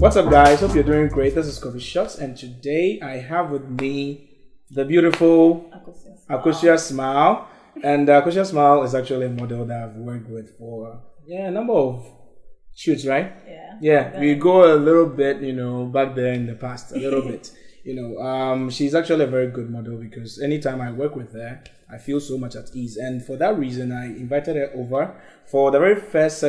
What's up, guys? Hope you're doing great. This is Coffee Shots, and today I have with me the beautiful Akosua Smile. And Akosua Smile is actually a model that I've worked with for a number of shoots, right? Yeah. We go a little bit, back there in the past, a little bit. She's actually a very good model because anytime I work with her, I feel so much at ease. And for that reason, I invited her over for the very first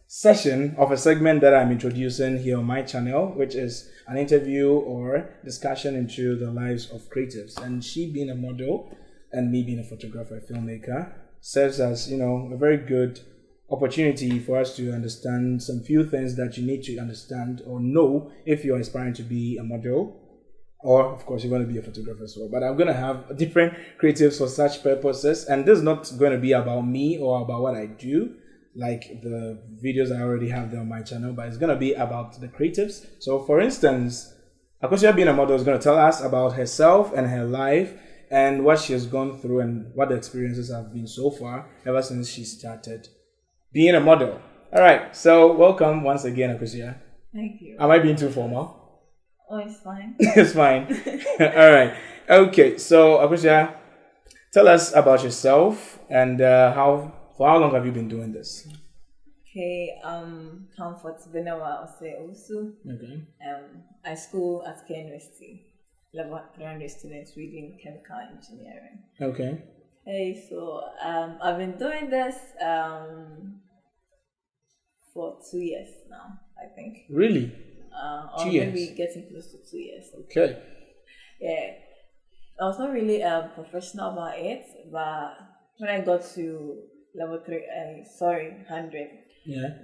session of a segment that I'm introducing here on my channel, which is an interview or discussion into the lives of creatives. And she being a model and me being a photographer, filmmaker, serves as, a very good opportunity for us to understand some few things that you need to understand or know if you're aspiring to be a model, or of course you're going to be a photographer as well. But I'm going to have different creatives for such purposes, and this is not going to be about me or about what I do like the videos I already have there on my channel, but it's going to be about the creatives. So for instance, Akosua being a model is going to tell us about herself and her life and what she has gone through and what the experiences have been so far ever since she started being a model. All right, so welcome once again, Akosua. Thank you. Am I being too formal? Oh, it's fine. It's fine. All right. Okay, so Akosua, tell us about yourself and for how long have you been doing this? Okay, Comfort Benawa Ose Osu. Okay. I school at K University, level 300 students reading chemical engineering. Okay. Hey, so I've been doing this for 2 years now, I think. Really? 2 years? Maybe getting close to 2 years. Okay. Yeah. I was not really professional about it, but when I got to level 100,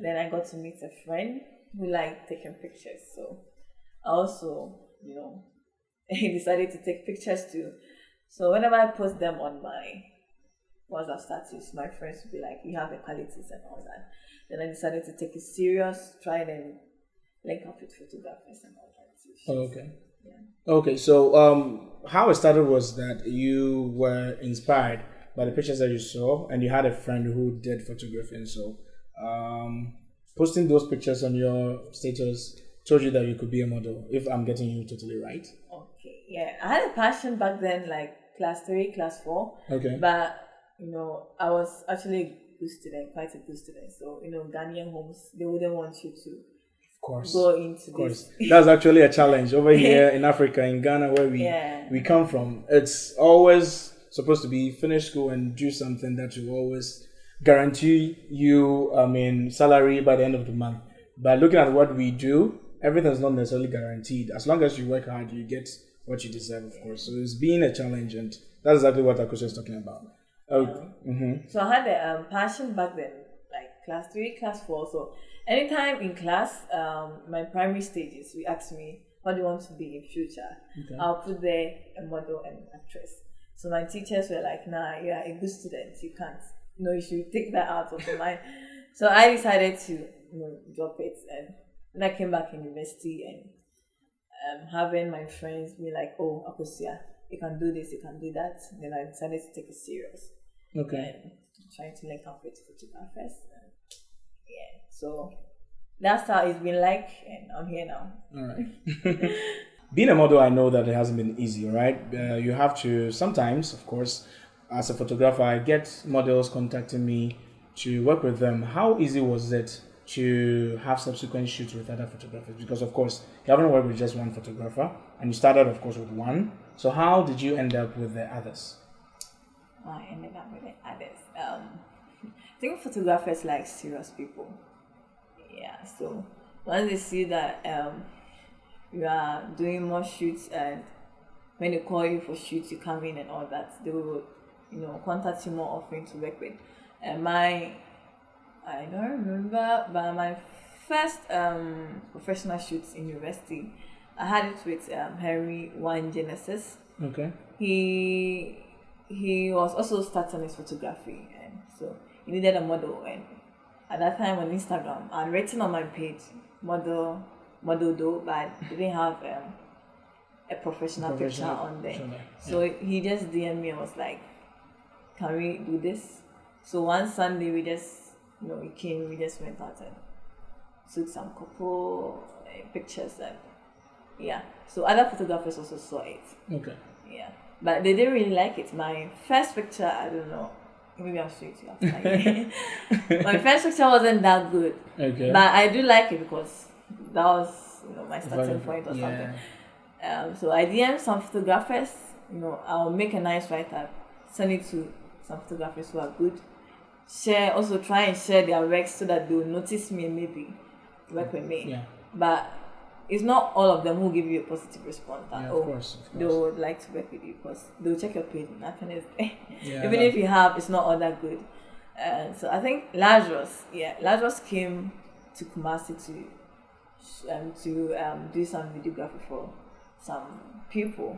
then I got to meet a friend who liked taking pictures. So I also, decided to take pictures too. So whenever I post them on my WhatsApp status, my friends would be like, you have the qualities and all that. Then I decided to take it serious, try and link up with photographers and all that. Oh, okay. Yeah. Okay, so how it started was that you were inspired by the pictures that you saw, and you had a friend who did photography, and so posting those pictures on your status told you that you could be a model, if I'm getting you totally right. Okay, yeah. I had a passion back then, like class 3, class 4. Okay. But, I was actually a good student, quite a good student. So, Ghanaian homes, they wouldn't want you to go into this. That's actually a challenge over here in Africa, in Ghana, where we come from. It's always supposed to be finish school and do something that will always guarantee you, salary by the end of the month. But looking at what we do, everything's not necessarily guaranteed. As long as you work hard, you get what you deserve, of course. So it's been a challenge, and that's exactly what Akosua is talking about. So I had a passion back then, like class 3, class 4. So anytime in class, my primary stages, we asked me, what do you want to be in future? Okay. I'll put there a model and actress. So my teachers were like, nah, you are a good student. You can't. You should take that out of your mind. So I decided to drop it. And when I came back in university and having my friends be like, oh, Akosua, you can do this, you can do that. Then I decided to take it serious. Okay. And trying to link up with photographers. So that's how it's been like, and I'm here now. All right. Being a model, I know that it hasn't been easy, right? You have to sometimes, of course, as a photographer, I get models contacting me to work with them. How easy was it to have subsequent shoots with other photographers? Because, of course, you haven't worked with just one photographer, and you started, of course, with one. So how did you end up with the others? I ended up with the others. I think photographers like serious people. Yeah, so once they see that you are doing more shoots, and when they call you for shoots, you come in and all that, they will, contact you more often to work with. And I don't remember, but my first professional shoots in university, I had it with Henry One Genesis. Okay. He was also starting his photography, and so he needed a model. And at that time on Instagram, I'd written on my page model though, but I didn't have a professional picture on there. So he just DM'd me and was like, can we do this? So one Sunday we just, we came, we just went out and took some couple pictures, and yeah. So other photographers also saw it. Okay. Yeah, but they didn't really like it. My first picture, I don't know. Maybe I'll show it to you after. My first picture wasn't that good. Okay. But I do like it because that was, my starting point or something. So I DM some photographers. I'll make a nice write-up, send it to some photographers who are good. Try and share their works so that they will notice me and maybe work with me. Yeah. But it's not all of them who give you a positive response. That, of course. they would like to work with you because they'll check your page. Nothing is there. Yeah, Even if you have, it's not all that good. So I think Lazarus came to Kumasi to do some videography for some people.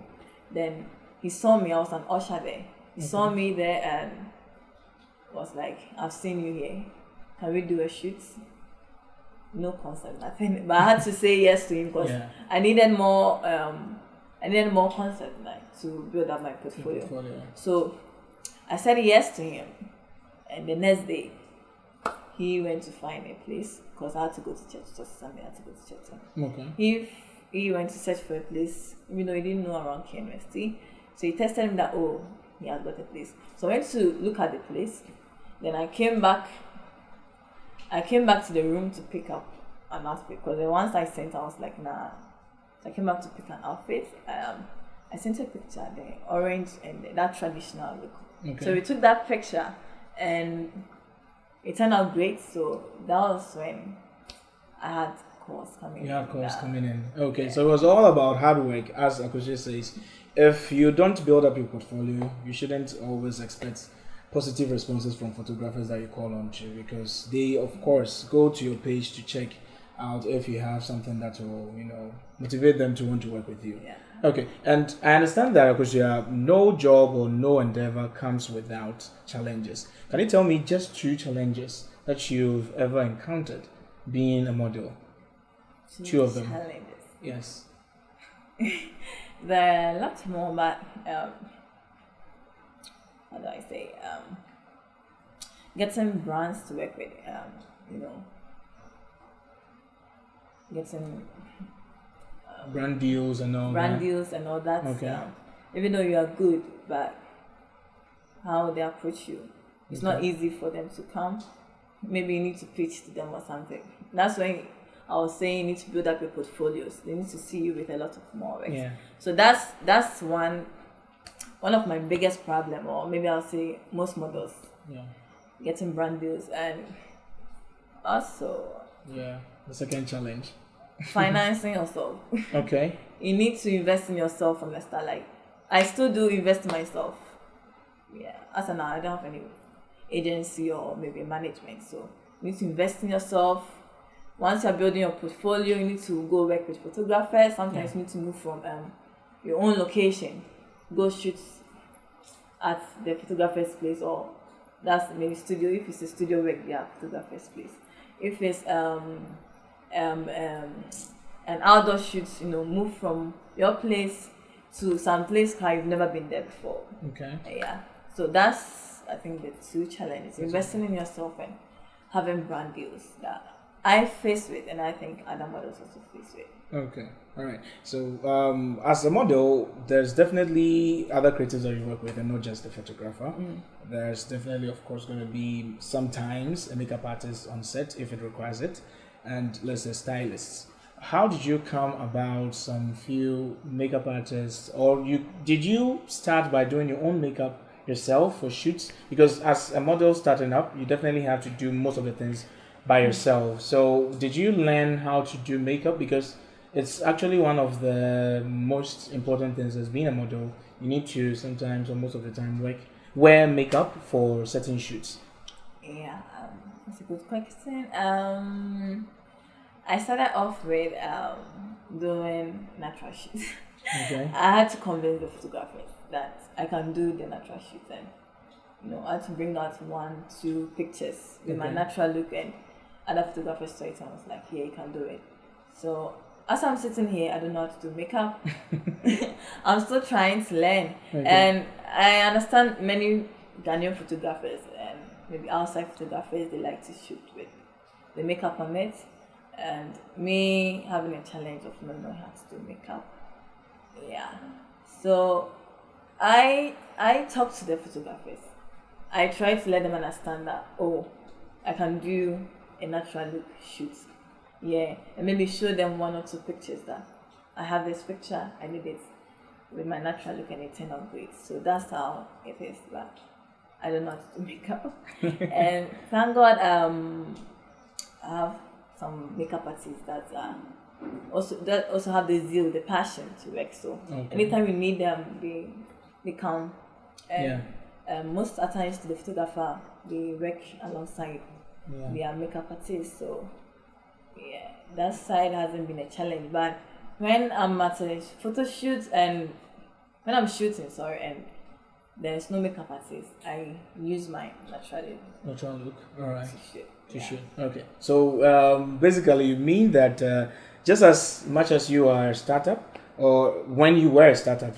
Then he saw me. I was an usher there. He saw me there and was like, "I've seen you here. Can we do a shoot?" No concept, nothing. But I had to say yes to him because I needed more. I needed more concept to build up my portfolio. So I said yes to him, and the next day he went to find a place because I had to go to church. Just Sunday, I had to go to church. Okay. He went to search for a place, even though he didn't know around KMST. So he tested him that he had got a place. So I went to look at the place. Then I came back to the room to pick up an outfit because the ones I sent, I was like, nah. So I came back to pick an outfit. I sent a picture, the orange and that traditional look. Okay. So we took that picture and it turned out great. So that was when I had calls coming in. You had calls coming in. Okay, so it was all about hard work, as Akosua says. If you don't build up your portfolio, you shouldn't always expect positive responses from photographers that you call on to, because they of course go to your page to check out if you have something that will motivate them to want to work with you. Okay, and I understand that Akosua, no job or no endeavor comes without challenges. Can you tell me just 2 challenges that you've ever encountered being a model? 2 of them. Challenges. Yes. There are lots more, but how do I say, getting brands to work with, getting brand deals and all that. Okay. Even though you are good, but how they approach you, it's not easy for them to come. Maybe you need to pitch to them or something. That's when I was saying you need to build up your portfolios. They need to see you with a lot of more work. Yeah. So that's one of my biggest problem, or maybe I'll say most models. Yeah. Getting brand deals, and also the second challenge. Financing yourself. Okay. You need to invest in yourself from the start. Like I still do invest in myself. Yeah. As of now, I don't have any agency or maybe management. So you need to invest in yourself. Once you're building your portfolio, you need to go work with photographers. Sometimes you need to move from your own location, go shoot at the photographer's place, or that's maybe studio. If it's a studio work, photographer's place. If it's an outdoor shoot, move from your place to some place where you've never been there before. Okay. Yeah. So that's, I think, the 2 challenges: investing in yourself and having brand deals that I face with, and I think other models also face with. Okay, all right. So, as a model, there's definitely other creatives that you work with, and not just the photographer. There's definitely, of course, going to be sometimes a makeup artist on set if it requires it, and let's say stylists. How did you come about some few makeup artists, or did you start by doing your own makeup yourself for shoots? Because as a model starting up, you definitely have to do most of the things by yourself. So did you learn how to do makeup? Because it's actually one of the most important things as being a model. You need to sometimes, or most of the time, wear makeup for certain shoots. Yeah, that's a good question. I started off with doing natural shoots. Okay. I had to convince the photographers that I can do the natural shoots, and I had to bring out 1-2 pictures with my natural look, and other photographers saw it and was like, "Yeah, you can do it." So as I'm sitting here, I don't know how to do makeup. I'm still trying to learn, and I understand many Ghanaian photographers and maybe outside photographers, they like to shoot with the makeup on it. and me having a challenge of not knowing how to do makeup. Yeah. So I talked to the photographers. I tried to let them understand that, oh, I can do a natural look shoot. Yeah. And maybe show them 1 or 2 pictures that I have this picture, I did it with my natural look and it turned out great. So that's how it is. But I don't know how to do makeup. And thank God I have some makeup artists that also have the zeal, the passion to work. So anytime you need them, they come. And most at times the photographer, they work alongside their makeup artists. So yeah, that side hasn't been a challenge. But when I'm at a photo shoot and when I'm shooting, and there's no makeup artist, I use my natural look. All right. To shoot. Okay. So basically, you mean that just as much as you are a startup, or when you were a startup,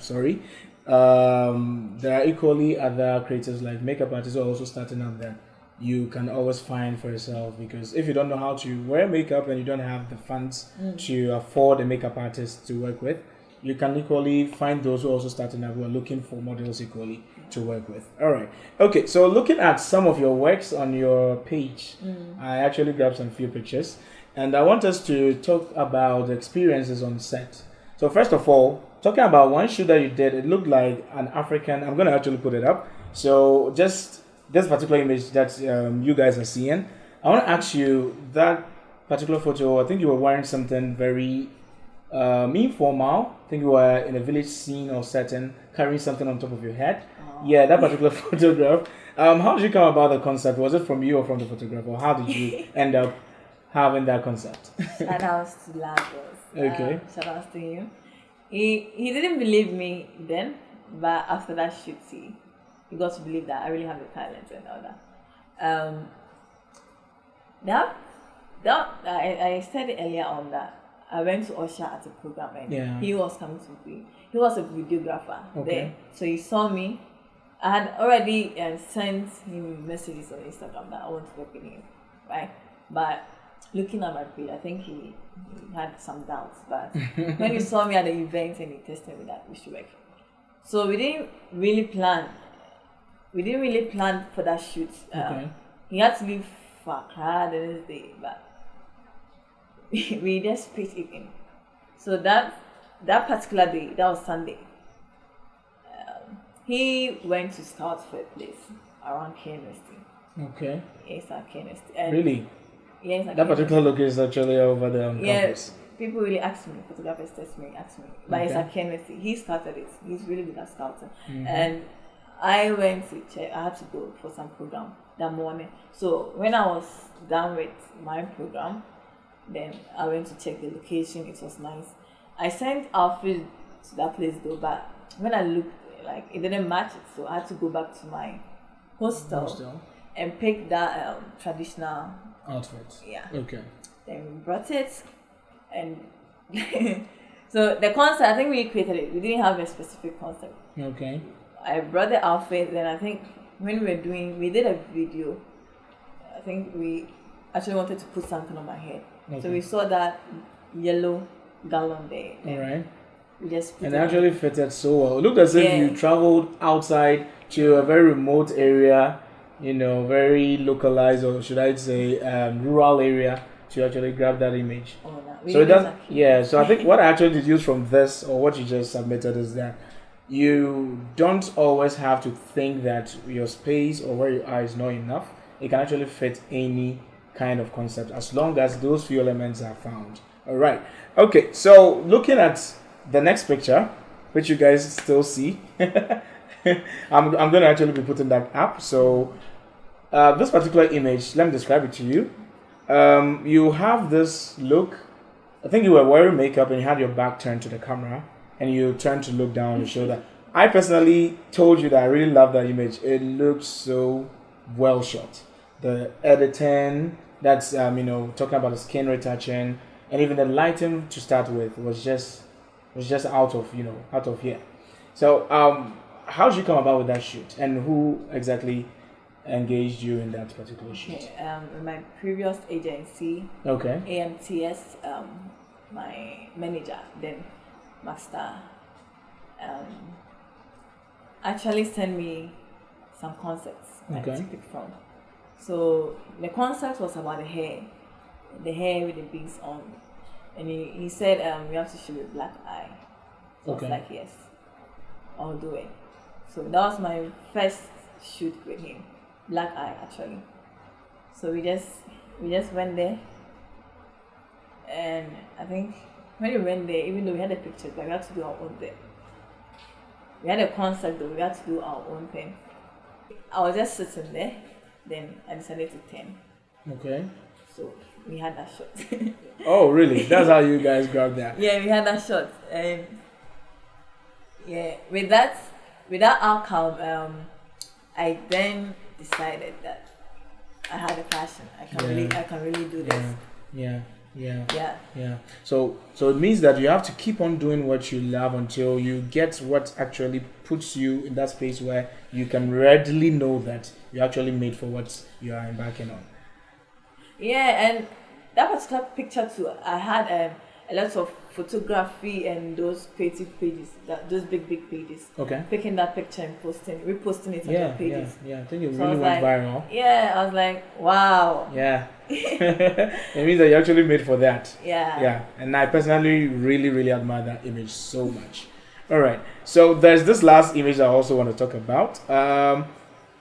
there are equally other creators like makeup artists who are also starting up there. You can always find for yourself, because if you don't know how to wear makeup and you don't have the funds to afford a makeup artist to work with, you can equally find those who are also starting up who are looking for models equally to work with. All right. Okay, so looking at some of your works on your page, I actually grabbed some few pictures, and I want us to talk about the experiences on set. So first of all, talking about one shoot that you did, it looked like an African. I'm going to actually put it up. So just this particular image that you guys are seeing, I want to ask you, that particular photo, I think you were wearing something very informal. I think you were in a village scene or setting, carrying something on top of your head. Yeah, that particular photograph. How did you come about the concept? Was it from you or from the photographer? How did you end up having that concept? Shout out to Lagos. Okay. Shout out to him. He didn't believe me then, but after that shoot, he got to believe that I really have the talent and all that. I said earlier on that I went to Usher at a program and he was coming to me. He was a videographer there, so he saw me. I had already sent him messages on Instagram that I want to work with him, right? But looking at my page, I think he had some doubts. But when he saw me at the event and he tested me that we should work, so we didn't really plan for that shoot. He had to leave for Accra the next day, but we just pitched it in. So that particular day, that was Sunday, he went to scout for a place around Kennedy. Okay. Yes, at Kennedy. Really? Yes, that particular look is actually over there on campus. People really ask me, photographers test me, but it's at Kennedy. He started it. He's really good at scouting. And I went to check. I had to go for some program that morning. So when I was done with my program, then I went to check the location. It was nice. I sent Alfred to that place though, but when I looked, it didn't match it. So I had to go back to my hostel and pick that traditional outfit. Yeah. Okay. Then we brought it, and so the concept, I think we created it. We didn't have a specific concept. Okay. I brought the outfit, then I think when we did a video, I think we actually wanted to put something on my head. Okay. So we saw that yellow gallon there. All right. We just and it actually fitted so well. It looked as if you traveled outside to a very remote area, very localized, or should I say rural area, to actually grab that image. Oh, no. So I think what I actually deduced from this, or what you just submitted, is that you don't always have to think that your space or where you are is not enough. It can actually fit any kind of concept as long as those few elements are found. All right. Okay. So looking at the next picture, which you guys still see, I'm going to actually be putting that up. So this particular image, let me describe it to you. You have this look. I think you were wearing makeup and you had your back turned to the camera and you turned to look down your shoulder. I personally told you that I really love that image. It looks so well shot. The editing, that's talking about the skin retouching, and even the lighting to start with was just out of here. So how did you come about with that shoot, and who exactly engaged you in that particular shoot? Okay, in my previous agency, Okay. AMTS, my manager, then Master, actually sent me some concepts to pick from. So the concept was about the hair with the beads on, and he said we have to shoot with black eye. So I was like, yes, I'll do it. So that was my first shoot with him, black eye actually. So we just went there, and I think when we went there, even though we had a picture, but we had to do our own thing. We had a concept, though we had to do our own thing. I was just sitting there, then I decided to turn. Okay. So we had that shot. Oh, really? That's how you guys grabbed that? Yeah, we had that shot, and yeah, with that outcome, I then decided that I had a passion. I can really do this. Yeah. So it means that you have to keep on doing what you love until you get what actually puts you in that space where you can readily know that you're actually made for what you are embarking on. Yeah, and that particular picture too, I had a lot of photography and those creative pages, those big pages. Okay. Picking that picture and reposting it on their pages. Yeah. I think it really went viral. Yeah, I was like, wow. Yeah. It means that you're actually made for that. Yeah. Yeah. And I personally really admire that image so much. All right. So there's this last image I also want to talk about.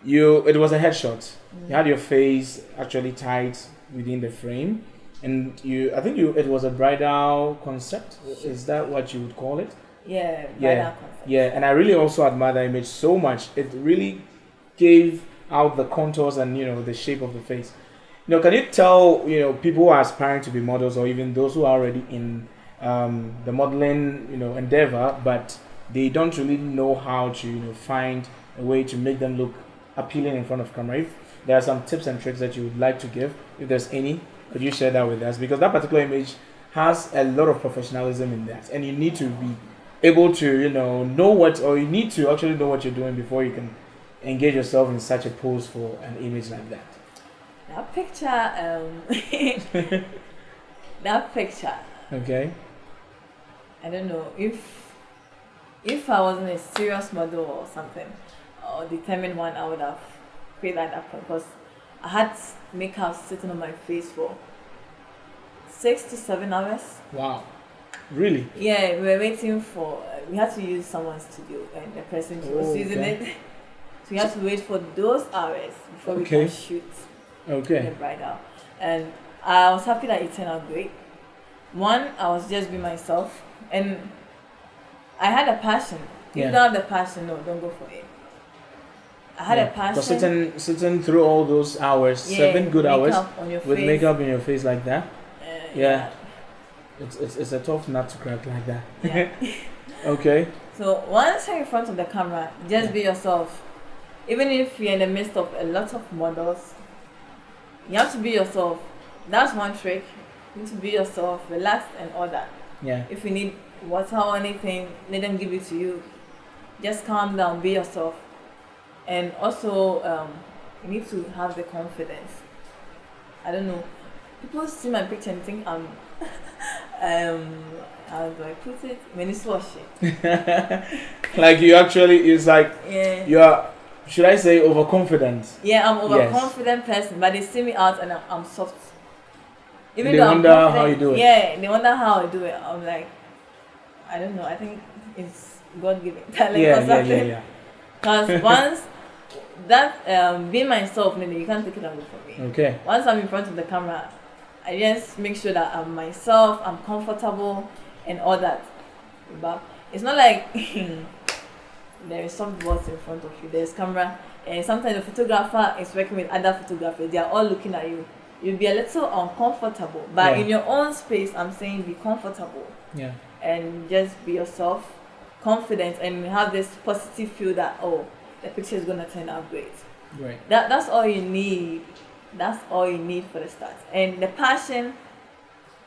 It was a headshot. Mm-hmm. You had your face actually tied within the frame. And it was a bridal concept. Is that what you would call it? Yeah, bridal concept. Yeah, and I really also admire that image so much. It really gave out the contours and the shape of the face. Can you tell people who are aspiring to be models, or even those who are already in the modeling endeavor, but they don't really know how to find a way to make them look appealing in front of camera? If there are some tips and tricks that you would like to give, if there's any, could you share that with us? Because that particular image has a lot of professionalism in that, and you need to be able to know what, or you need to actually know what you're doing before you can engage yourself in such a pose for an image like that. That picture. Okay. I don't know if I wasn't a serious model or something, or determined one, I would have created that because I had makeup sitting on my face for 6 to 7 hours. Wow. Really? Yeah, we were waiting for, we had to use someone's studio, and the person who was using it. So we had to wait for those hours before we could shoot the bridal. And I was happy that it turned out great. One, I was just being myself, and I had a passion. If you don't have the passion, no, don't go for it. I had a passion. So sitting through all those hours, 7 good hours, with makeup in your face like that. It's a tough nut to crack like that. Yeah. Okay. So once you're in front of the camera, just be yourself. Even if you're in the midst of a lot of models, you have to be yourself. That's one trick. You need to be yourself, relaxed and all that. Yeah. If you need water or anything, let them give it to you. Just calm down, be yourself. And also, you need to have the confidence. I don't know. People see my picture and think I'm, how do I put it? Meniswashi. Like you actually, it's like you are, should I say, overconfident? Yeah, I'm overconfident person, but they see me out and I'm soft. Even they wonder how you do it. Yeah, they wonder how I do it. I'm like, I don't know. I think it's God-given talent or something. Yeah. Because once that being myself, you can't take it away from me. Okay. Once I'm in front of the camera, I just make sure that I'm myself, I'm comfortable, and all that. But it's not like there is some boss in front of you. There's camera, and sometimes the photographer is working with other photographers. They are all looking at you. You'll be a little uncomfortable, but in your own space, I'm saying be comfortable. Yeah. And just be yourself, confident, and have this positive feel that the picture is gonna turn out great. Right. That's all you need. That's all you need for the start. And the passion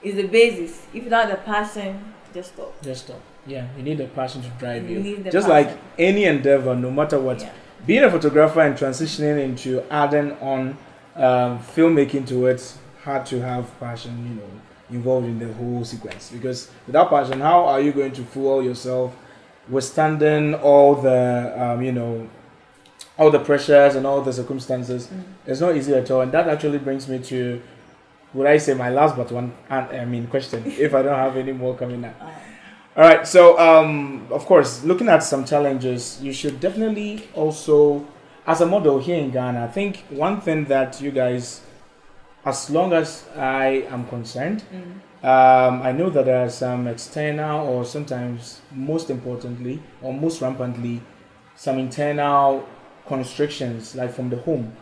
is the basis. If you don't have the passion, just stop. Just stop. Yeah, you need the passion to drive you. Just like any endeavor, no matter what, being a photographer and transitioning into adding on filmmaking to it had to have passion, involved in the whole sequence. Because without passion, how are you going to fuel yourself, withstanding all the, all the pressures and all the circumstances? It's not easy at all. And that actually brings me to, would I say, my last but one, question, if I don't have any more coming up. All right, so of course, looking at some challenges, you should definitely also, as a model here in Ghana, I think one thing that you guys, as long as I am concerned, I know that there are some external, or sometimes most importantly, or most rampantly, some internal constrictions, like from the home.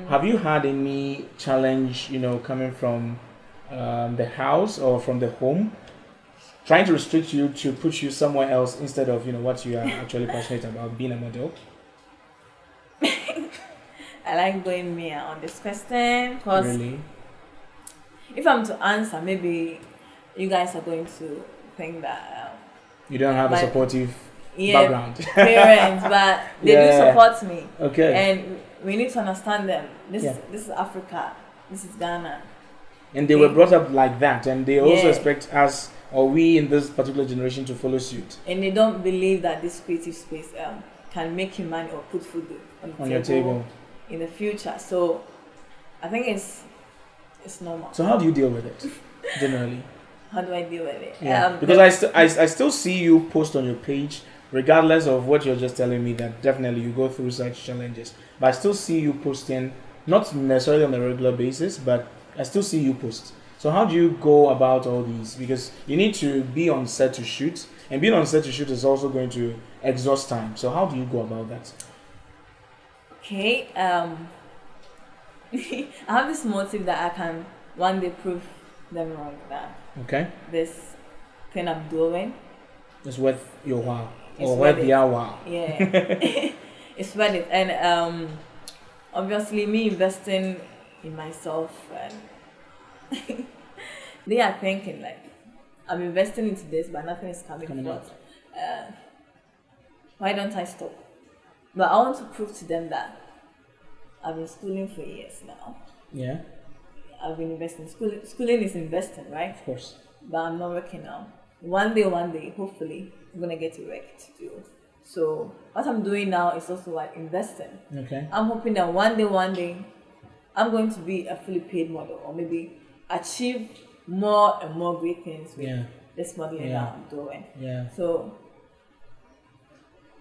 Have you had any challenge, coming from the house or from the home, trying to restrict you to put you somewhere else instead of what you are actually passionate about, being a model? I like going Mia on this question because Really? if I'm to answer, maybe you guys are going to think that You don't have a supportive background. Parents, but they do support me. Okay. And we need to understand them. This is Africa. This is Ghana. And they were brought up like that, and they also expect us, or we in this particular generation, to follow suit. And they don't believe that this creative space can make you money or put food on your table in the future. So I think it's normal. So how do you deal with it, generally? How do I deal with it? Because I still see you post on your page, regardless of what you're just telling me, that definitely you go through such challenges. But I still see you posting, not necessarily on a regular basis, but I still see you post. So how do you go about all these? Because you need to be on set to shoot, and being on set to shoot is also going to exhaust time. So how do you go about that? Okay, I have this motive that I can one day prove them wrong, that this thing I'm doing is worth your while, or worth their while. Yeah, it's worth it. And obviously me investing in myself, and they are thinking like, I'm investing into this, but nothing is coming out. Why don't I stop? But I want to prove to them that I've been schooling for years now. Yeah. I've been investing. Schooling is investing, right? Of course. But I'm not working now. One day, hopefully, I'm gonna get a work to do. So what I'm doing now is also like investing. Okay. I'm hoping that one day, I'm going to be a fully paid model, or maybe achieve more and more great things with this modeling that I'm doing. Yeah. So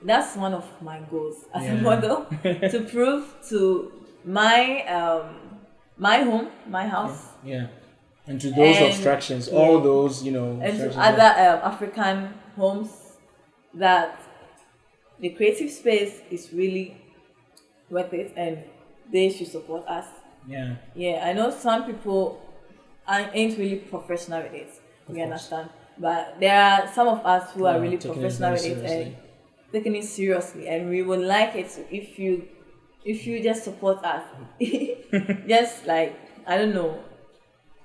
that's one of my goals as a model, to prove to my home, my house. Yeah. And to those obstructions, all those, and to other African homes, that the creative space is really worth it, and they should support us. Yeah. Yeah, I know some people ain't really professional with it. We understand, but there are some of us who are really professional with it and taking it seriously, and we would like it if you just support us. Just like, I don't know,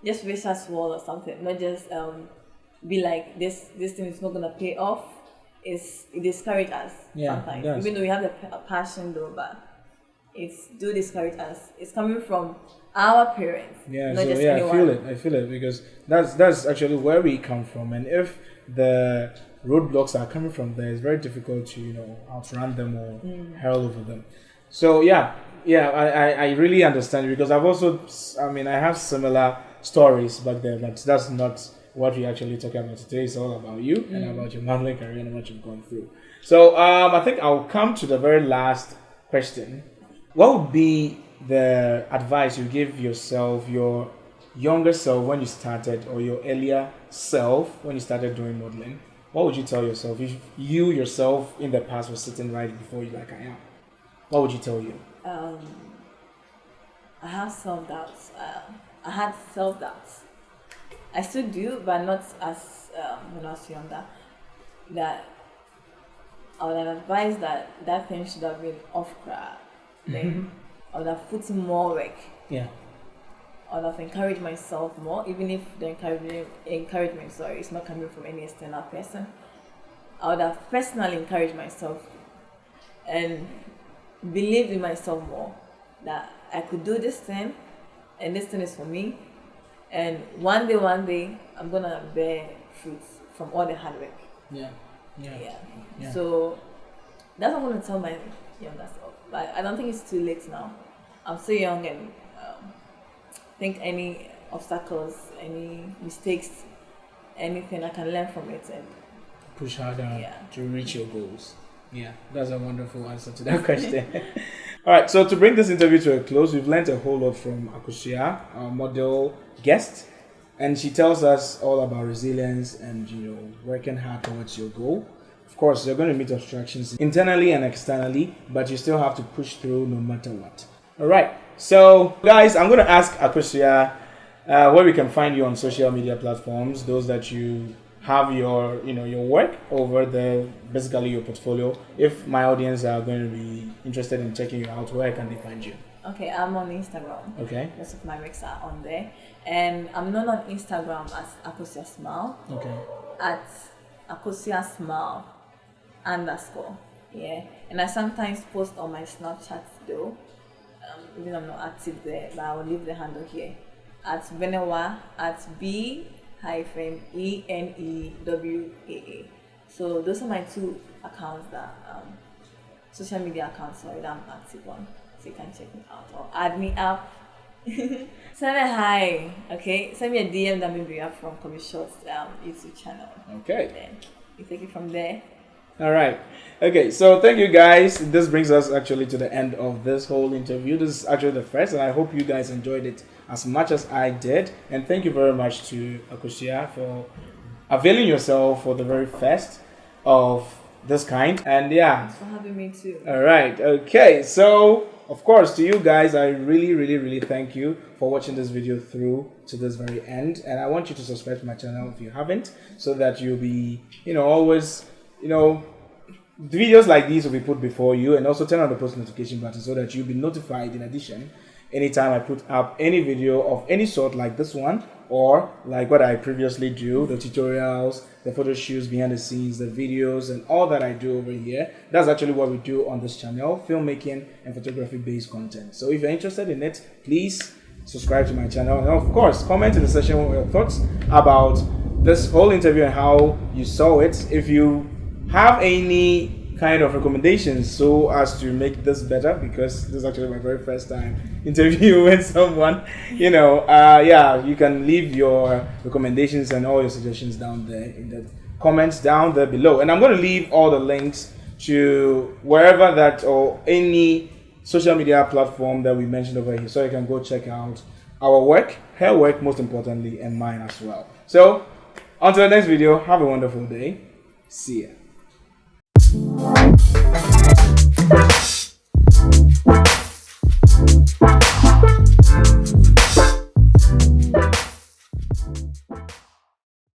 just raise us wall or something, not just be like this thing is not gonna pay off. It discourages us sometimes, even though we have the passion though, but it's do discourage us. It's coming from our parents, not just anyone. I feel it because that's actually where we come from, and if the roadblocks are coming from there, it's very difficult to outrun them or hurl over them. So I really understand, because I've also, I have similar stories back there, but that's not what we actually talk about today. It's all about you and about your modeling career and what you've gone through. So I think I'll come to the very last question. What would be the advice you give yourself, your younger self when you started, or your earlier self when you started doing modeling? What would you tell yourself if you yourself in the past was sitting right before you like I am? What would you tell you? I have self-doubts. I had self-doubts. I still do, but not as when I was younger. That I would have advised that thing should have been off crack. Then I would have put in more work. Yeah. I would have encouraged myself more, even if the encouragement, is not coming from any external person. I would have personally encouraged myself, and believed in myself more, that I could do this thing, and this thing is for me, and one day I'm gonna bear fruits from all the hard work. Yeah. So that's what I'm gonna tell my younger self. But I don't think it's too late now. I'm still young, and I think any obstacles, any mistakes, anything, I can learn from it and push harder to reach your goals. Yeah, that's a wonderful answer to that question. All right, so to bring this interview to a close, we've learned a whole lot from Akosua, our model guest, and she tells us all about resilience and working hard towards your goal. Of course, you're going to meet obstructions internally and externally, but you still have to push through no matter what. All right, so guys, I'm going to ask Akosua where we can find you on social media platforms, those that you have your work over there, basically your portfolio. If my audience are going to be interested in checking you out, where can they find you? Okay, I'm on Instagram. Okay. Most of my works are on there, and I'm known on Instagram as Akosua Smile. Okay. At Akosua Smile _ yeah, and I sometimes post on my Snapchat though, even though I'm not active there, but I will leave the handle here at Benewa at B-ENEWAA. So those are my two accounts that social media accounts that I'm active on, so you can check me out or add me up. Send me hi, okay? Send me a DM that maybe you are from Kobe Shorts YouTube channel. Okay. Then you take it from there. All right. Okay, so thank you guys. This brings us actually to the end of this whole interview. This is actually the first, and I hope you guys enjoyed it as much as I did. And thank you very much to Akosua for availing yourself for the very first of this kind. And Thanks for having me too. All right. Okay. So, of course, to you guys, I really thank you for watching this video through to this very end. And I want you to subscribe to my channel if you haven't, so that you'll be, always, videos like these will be put before you, and also turn on the post notification button so that you'll be notified in addition anytime I put up any video of any sort like this one, or like what I previously do, the tutorials, the photo shoots behind the scenes, the videos, and all that I do over here. That's actually what we do on this channel, filmmaking and photography based content. So if you're interested in it, please subscribe to my channel, and of course comment in the section with your thoughts about this whole interview and how you saw it. If you have any kind of recommendations so as to make this better, because this is actually my very first time interviewing someone, you can leave your recommendations and all your suggestions down there in the comments down there below. And I'm going to leave all the links to wherever that, or any social media platform that we mentioned over here, so you can go check out our work, her work most importantly, and mine as well. So until the next video, have a wonderful day. See ya.